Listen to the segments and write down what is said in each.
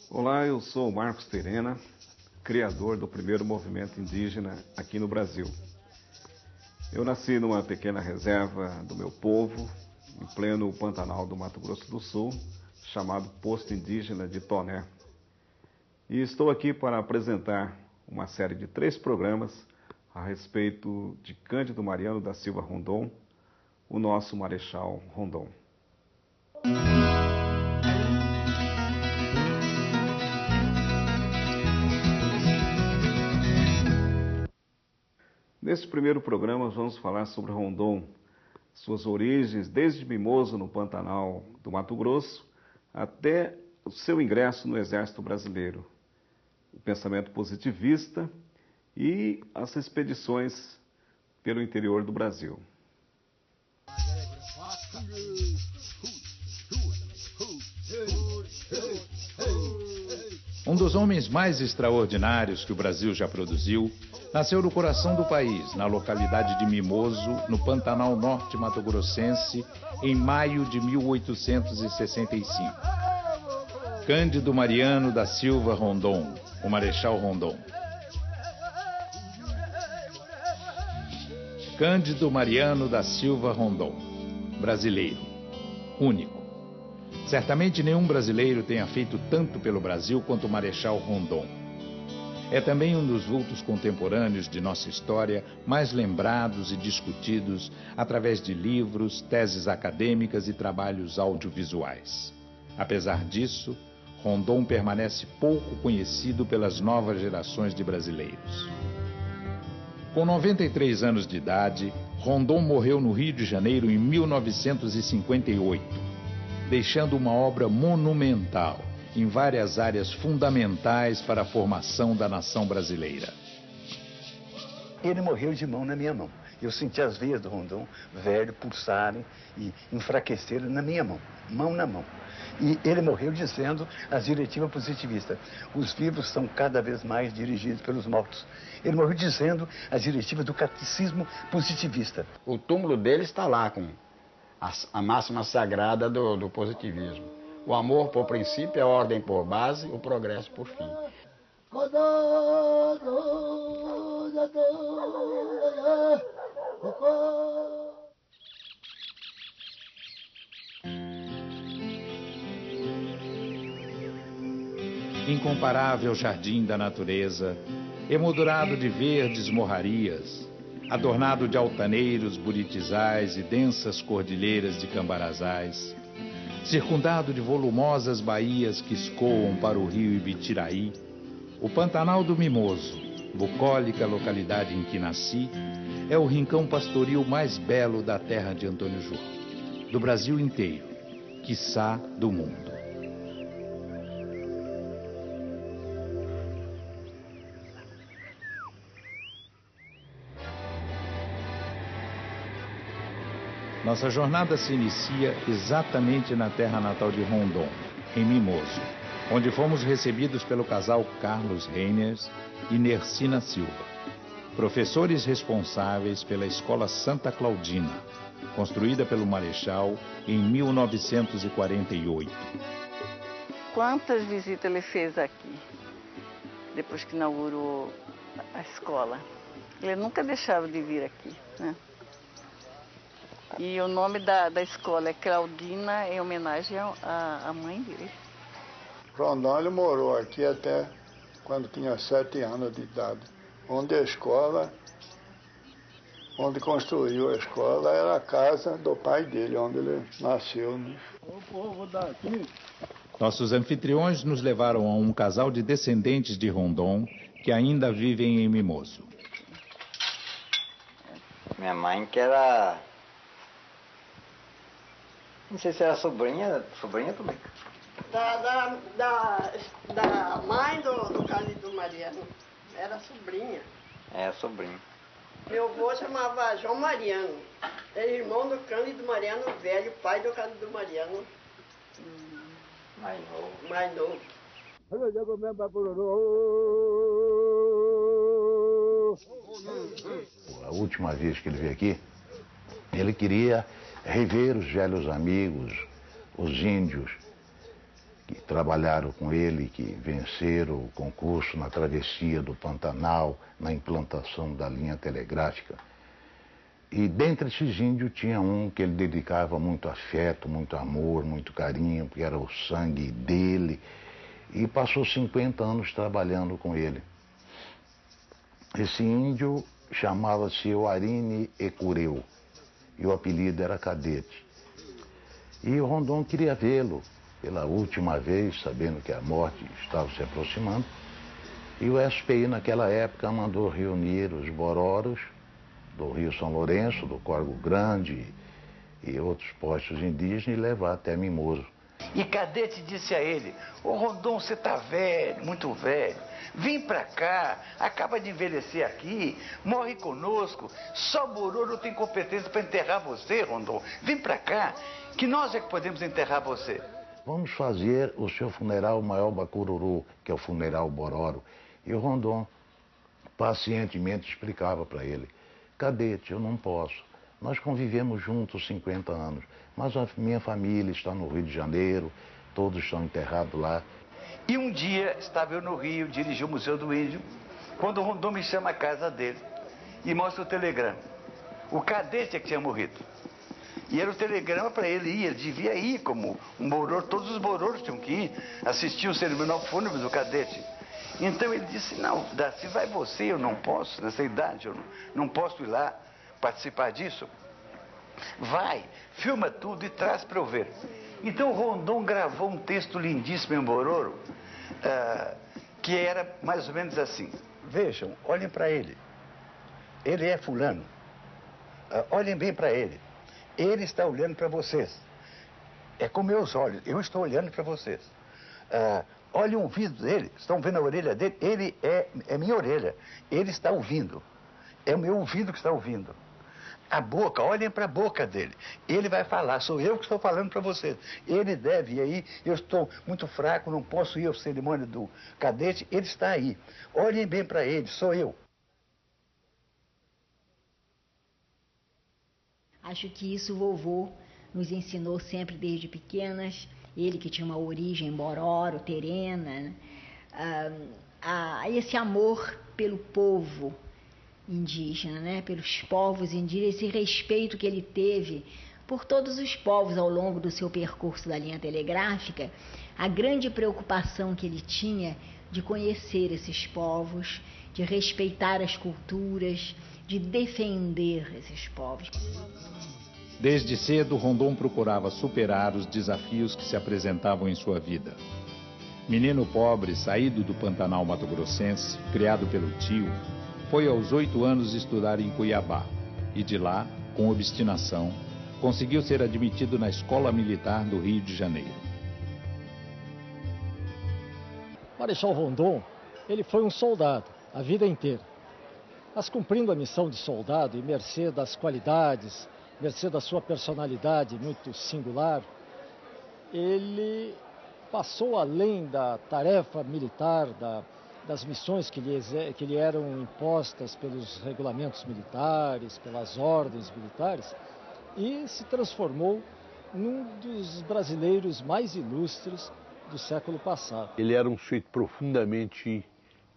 Olá, eu sou o Marcos Terena, criador do primeiro movimento indígena aqui no Brasil. Eu nasci numa pequena reserva do meu povo, em pleno Pantanal do Mato Grosso do Sul, chamado Posto Indígena de Toné. E estou aqui para apresentar uma série de 3 programas a respeito de Cândido Mariano da Silva Rondon, o nosso Marechal Rondon. Neste primeiro programa vamos falar sobre Rondon, suas origens desde Mimoso, no Pantanal do Mato Grosso, até o seu ingresso no Exército Brasileiro, o pensamento positivista e as expedições pelo interior do Brasil. Um dos homens mais extraordinários que o Brasil já produziu nasceu no coração do país, na localidade de Mimoso, no Pantanal Norte Mato-Grossense, em maio de 1865. Cândido Mariano da Silva Rondon, o Marechal Rondon. Cândido Mariano da Silva Rondon, brasileiro, único. Certamente nenhum brasileiro tenha feito tanto pelo Brasil quanto o Marechal Rondon. É também um dos vultos contemporâneos de nossa história mais lembrados e discutidos através de livros, teses acadêmicas e trabalhos audiovisuais. Apesar disso, Rondon permanece pouco conhecido pelas novas gerações de brasileiros. Com 93 anos de idade, Rondon morreu no Rio de Janeiro em 1958. Deixando uma obra monumental em várias áreas fundamentais para a formação da nação brasileira. Ele morreu de mão na minha mão. Eu senti as veias do Rondon velho pulsarem e enfraquecerem na minha mão, mão na mão. E ele morreu dizendo as diretivas positivistas: os vivos são cada vez mais dirigidos pelos mortos. Ele morreu dizendo as diretivas do catecismo positivista. O túmulo dele está lá com a máxima sagrada do positivismo. O amor por princípio, a ordem por base, o progresso por fim. Incomparável jardim da natureza, emoldurado de verdes morrarias, adornado de altaneiros, buritizais e densas cordilheiras de cambarazais, circundado de volumosas baías que escoam para o rio Ibitiraí, o Pantanal do Mimoso, bucólica localidade em que nasci, é o rincão pastoril mais belo da terra de Antônio Jô, do Brasil inteiro, quiçá do mundo. Nossa jornada se inicia exatamente na terra natal de Rondon, em Mimoso, onde fomos recebidos pelo casal Carlos Reiners e Nercina Silva, professores responsáveis pela Escola Santa Claudina, construída pelo Marechal em 1948. Quantas visitas ele fez aqui, depois que inaugurou a escola? Ele nunca deixava de vir aqui, né? E o nome da escola é Claudina, em homenagem à mãe dele. Rondon, ele morou aqui até quando tinha 7 anos de idade. Onde construiu a escola, era a casa do pai dele, onde ele nasceu, né? O povo daqui. Nossos anfitriões nos levaram a um casal de descendentes de Rondon que ainda vivem em Mimoso. Minha mãe, que era... não sei se era sobrinha também. Da mãe do Cândido Mariano. Era sobrinha. É, sobrinha. Meu avô chamava João Mariano. Era irmão do Cândido Mariano velho, pai do Cândido Mariano. Mais novo. Mais novo. A última vez que ele veio aqui, Ele queria rever os velhos amigos, os índios que trabalharam com ele, que venceram o concurso na travessia do Pantanal, na implantação da linha telegráfica. E dentre esses índios tinha um que ele dedicava muito afeto, muito amor, muito carinho, porque era o sangue dele, e passou 50 anos trabalhando com ele. Esse índio chamava-se Oarine Ecureu, e o apelido era Cadete. E o Rondon queria vê-lo pela última vez, sabendo que a morte estava se aproximando, e o SPI naquela época mandou reunir os bororos do Rio São Lourenço, do Corgo Grande e outros postos indígenas e levar até Mimoso. E Cadete disse a ele: ô Rondon, você tá velho, muito velho, vem pra cá, acaba de envelhecer aqui, morre conosco, só Bororo tem competência para enterrar você, Rondon, vem pra cá, que nós é que podemos enterrar você. Vamos fazer o seu funeral maior Bacururu, que é o funeral Bororo. E o Rondon pacientemente explicava para ele: Cadete, eu não posso. Nós convivemos juntos 50 anos, mas a minha família está no Rio de Janeiro, todos estão enterrados lá. E um dia estava eu no Rio, dirigi o Museu do Índio, quando o Rondon me chama à casa dele e mostra o telegrama. O Cadete é que tinha morrido. E era o telegrama para ele ir, ele devia ir como um bororo, todos os bororos tinham que ir assistir o cerimonial fúnebre do Cadete. Então ele disse: não, Darcy, vai você, eu não posso, nessa idade, eu não posso ir lá participar disso. Vai, filma tudo e traz para eu ver. Então o Rondon gravou um texto lindíssimo em Bororo, que era mais ou menos assim: vejam, olhem para ele, ele é fulano, olhem bem para ele, ele está olhando para vocês, é com meus olhos, eu estou olhando para vocês. Olhem o ouvido dele, estão vendo a orelha dele? Ele é minha orelha, ele está ouvindo, é o meu ouvido que está ouvindo. A boca, olhem para a boca dele, ele vai falar, sou eu que estou falando para vocês. Ele deve ir aí, eu estou muito fraco, não posso ir ao cerimônia do Cadete, ele está aí. Olhem bem para ele, sou eu. Acho que isso o vovô nos ensinou sempre desde pequenas. Ele que tinha uma origem bororo, terena, a esse amor pelo povo indígena, né? Pelos povos indígenas, esse respeito que ele teve por todos os povos ao longo do seu percurso da linha telegráfica, a grande preocupação que ele tinha de conhecer esses povos, de respeitar as culturas, de defender esses povos. Desde cedo, Rondon procurava superar os desafios que se apresentavam em sua vida. Menino pobre, saído do Pantanal mato-grossense, criado pelo tio, foi aos 8 anos estudar em Cuiabá e de lá, com obstinação, conseguiu ser admitido na Escola Militar do Rio de Janeiro. Marechal Rondon, ele foi um soldado a vida inteira, mas cumprindo a missão de soldado e mercê das qualidades, mercê da sua personalidade muito singular, ele passou além da tarefa militar, das missões que lhe eram impostas pelos regulamentos militares, pelas ordens militares, e se transformou num dos brasileiros mais ilustres do século passado. Ele era um sujeito profundamente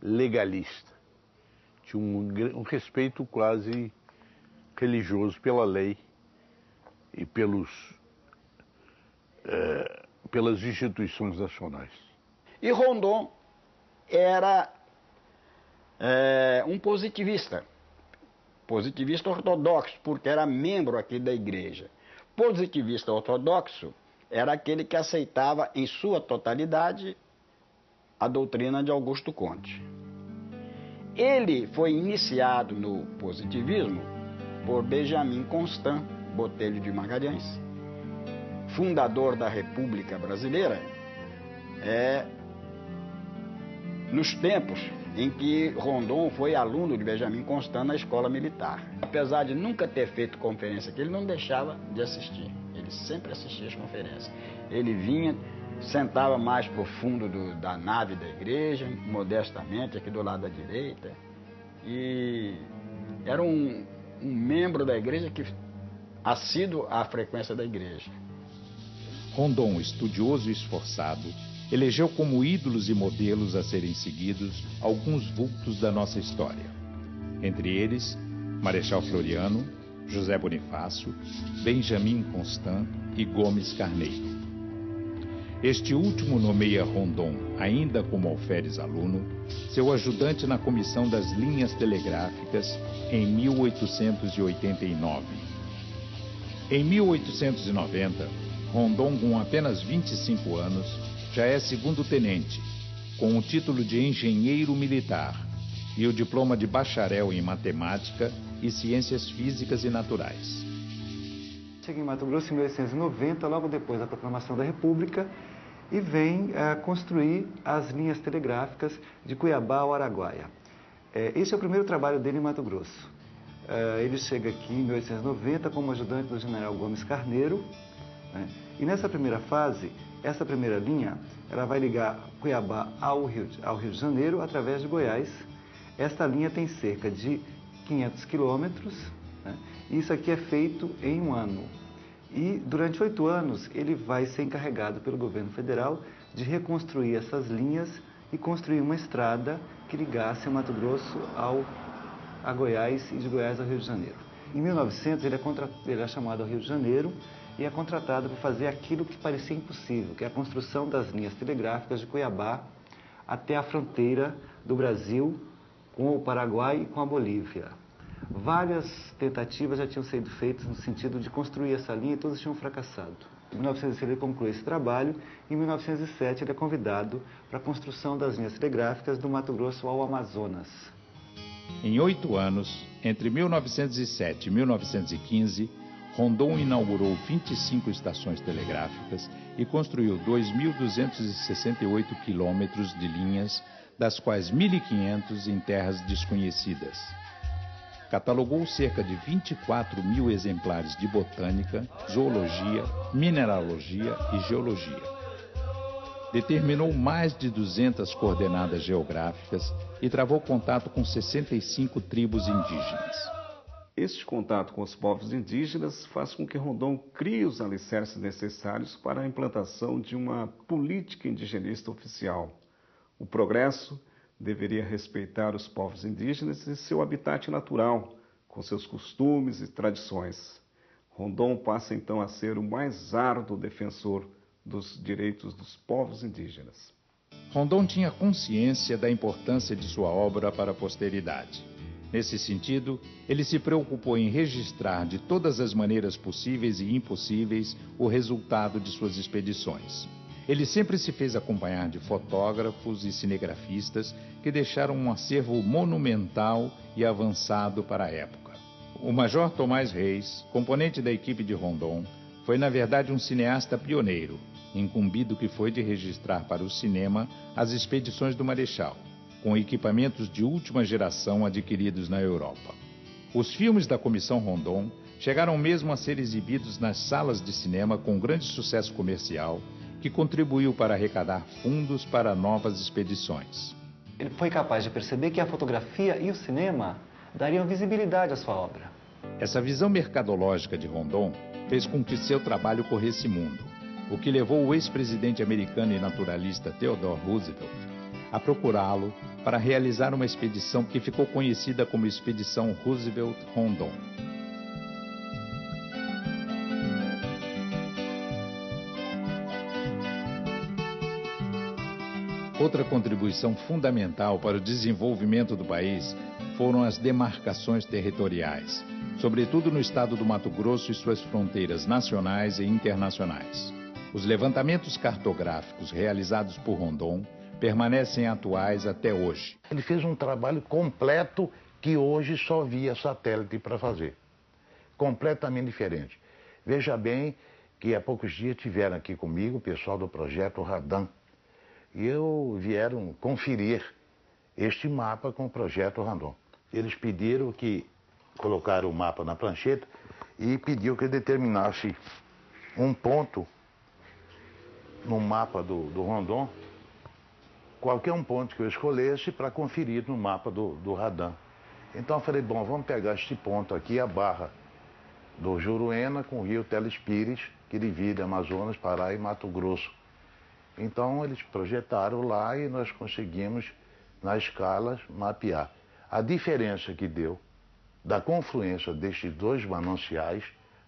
legalista, tinha um respeito quase religioso pela lei e pelas instituições nacionais. E Rondon era um positivista ortodoxo, porque era membro aqui da igreja. Positivista ortodoxo era aquele que aceitava em sua totalidade a doutrina de Augusto Comte. Ele foi iniciado no positivismo por Benjamin Constant Botelho de Magalhães, fundador da República Brasileira, nos tempos em que Rondon foi aluno de Benjamin Constant na escola militar. Apesar de nunca ter feito conferência aqui, ele não deixava de assistir. Ele sempre assistia as conferências. Ele vinha, sentava mais para o fundo da nave da igreja, modestamente, aqui do lado da direita. E era um membro da igreja que assíduo à frequência da igreja. Rondon, estudioso e esforçado, elegeu como ídolos e modelos a serem seguidos alguns vultos da nossa história. Entre eles, Marechal Floriano, José Bonifácio, Benjamin Constant e Gomes Carneiro. Este último nomeia Rondon, ainda como alferes aluno, seu ajudante na comissão das linhas telegráficas em 1889. Em 1890, Rondon, com apenas 25 anos, já é segundo-tenente, com o título de engenheiro militar e o diploma de bacharel em matemática e ciências físicas e naturais. Cheguei em Mato Grosso em 1890, logo depois da proclamação da República, e vem construir as linhas telegráficas de Cuiabá ao Araguaia. Esse é o primeiro trabalho dele em Mato Grosso. Ele chega aqui em 1890 como ajudante do general Gomes Carneiro, né? E nessa primeira fase, essa primeira linha, ela vai ligar Cuiabá ao Rio de Janeiro através de Goiás. Esta linha tem cerca de 500 quilômetros, né? Isso aqui é feito em um ano. E durante 8 anos ele vai ser encarregado pelo governo federal de reconstruir essas linhas e construir uma estrada que ligasse o Mato Grosso a Goiás e de Goiás ao Rio de Janeiro. Em 1900 ele é chamado ao Rio de Janeiro e é contratado para fazer aquilo que parecia impossível, que é a construção das linhas telegráficas de Cuiabá até a fronteira do Brasil com o Paraguai e com a Bolívia. Várias tentativas já tinham sido feitas no sentido de construir essa linha e todas tinham fracassado. Em 1906 ele conclui esse trabalho e em 1907 ele é convidado para a construção das linhas telegráficas do Mato Grosso ao Amazonas. Em 8 anos, entre 1907 e 1915, Rondon inaugurou 25 estações telegráficas e construiu 2.268 quilômetros de linhas, das quais 1.500 em terras desconhecidas. Catalogou cerca de 24 mil exemplares de botânica, zoologia, mineralogia e geologia. Determinou mais de 200 coordenadas geográficas e travou contato com 65 tribos indígenas. Este contato com os povos indígenas faz com que Rondon crie os alicerces necessários para a implantação de uma política indigenista oficial. O progresso deveria respeitar os povos indígenas e seu habitat natural, com seus costumes e tradições. Rondon passa então a ser o mais árduo defensor dos direitos dos povos indígenas. Rondon tinha consciência da importância de sua obra para a posteridade. Nesse sentido, ele se preocupou em registrar de todas as maneiras possíveis e impossíveis o resultado de suas expedições. Ele sempre se fez acompanhar de fotógrafos e cinegrafistas que deixaram um acervo monumental e avançado para a época. O Major Tomás Reis, componente da equipe de Rondon, foi na verdade um cineasta pioneiro, incumbido que foi de registrar para o cinema as expedições do Marechal, com equipamentos de última geração adquiridos na Europa. Os filmes da Comissão Rondon chegaram mesmo a ser exibidos nas salas de cinema com grande sucesso comercial, que contribuiu para arrecadar fundos para novas expedições. Ele foi capaz de perceber que a fotografia e o cinema dariam visibilidade à sua obra. Essa visão mercadológica de Rondon fez com que seu trabalho corresse mundo, o que levou o ex-presidente americano e naturalista Theodore Roosevelt a procurá-lo para realizar uma expedição que ficou conhecida como Expedição Roosevelt-Rondon. Outra contribuição fundamental para o desenvolvimento do país foram as demarcações territoriais, sobretudo no estado do Mato Grosso e suas fronteiras nacionais e internacionais. Os levantamentos cartográficos realizados por Rondon permanecem atuais até hoje. Ele fez um trabalho completo que hoje só via satélite para fazer. Completamente diferente. Veja bem que há poucos dias tiveram aqui comigo o pessoal do projeto Radan. E vieram conferir este mapa com o projeto Rondon. Eles pediram que colocaram o mapa na prancheta e pediu que determinasse um ponto no mapa do Rondon, qualquer um ponto que eu escolhesse para conferir no mapa do Radan. Então eu falei, bom, vamos pegar este ponto aqui, a barra do Juruena com o rio Telespires, que divide Amazonas, Pará e Mato Grosso. Então eles projetaram lá e nós conseguimos, nas escalas, mapear. A diferença que deu da confluência destes dois mananciais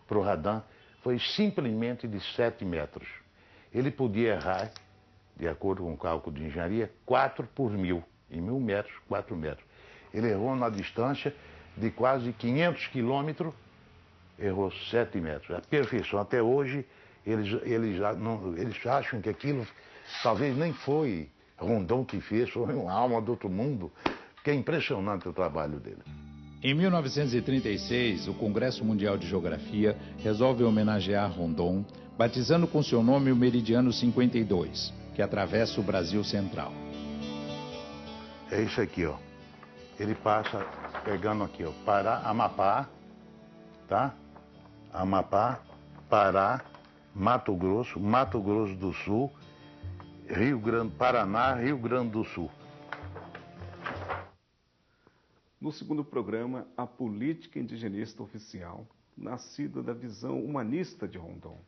para o radar foi simplesmente de 7 metros. Ele podia errar, de acordo com o cálculo de engenharia, 4 por 1000. Em 1000 metros, 4 metros. Ele errou na distância de quase 500 quilômetros, errou 7 metros. A perfeição. Até hoje, eles acham que aquilo talvez nem foi Rondon que fez, foi uma alma do outro mundo. Que é impressionante o trabalho dele. Em 1936, o Congresso Mundial de Geografia resolve homenagear Rondon, batizando com seu nome o Meridiano 52, que atravessa o Brasil Central. É isso aqui, ó. Ele passa pegando aqui, ó, Pará, Amapá, tá? Amapá, Pará, Mato Grosso do Sul, Rio Grande, Paraná, Rio Grande do Sul. No segundo programa, a política indigenista oficial, nascida da visão humanista de Rondon.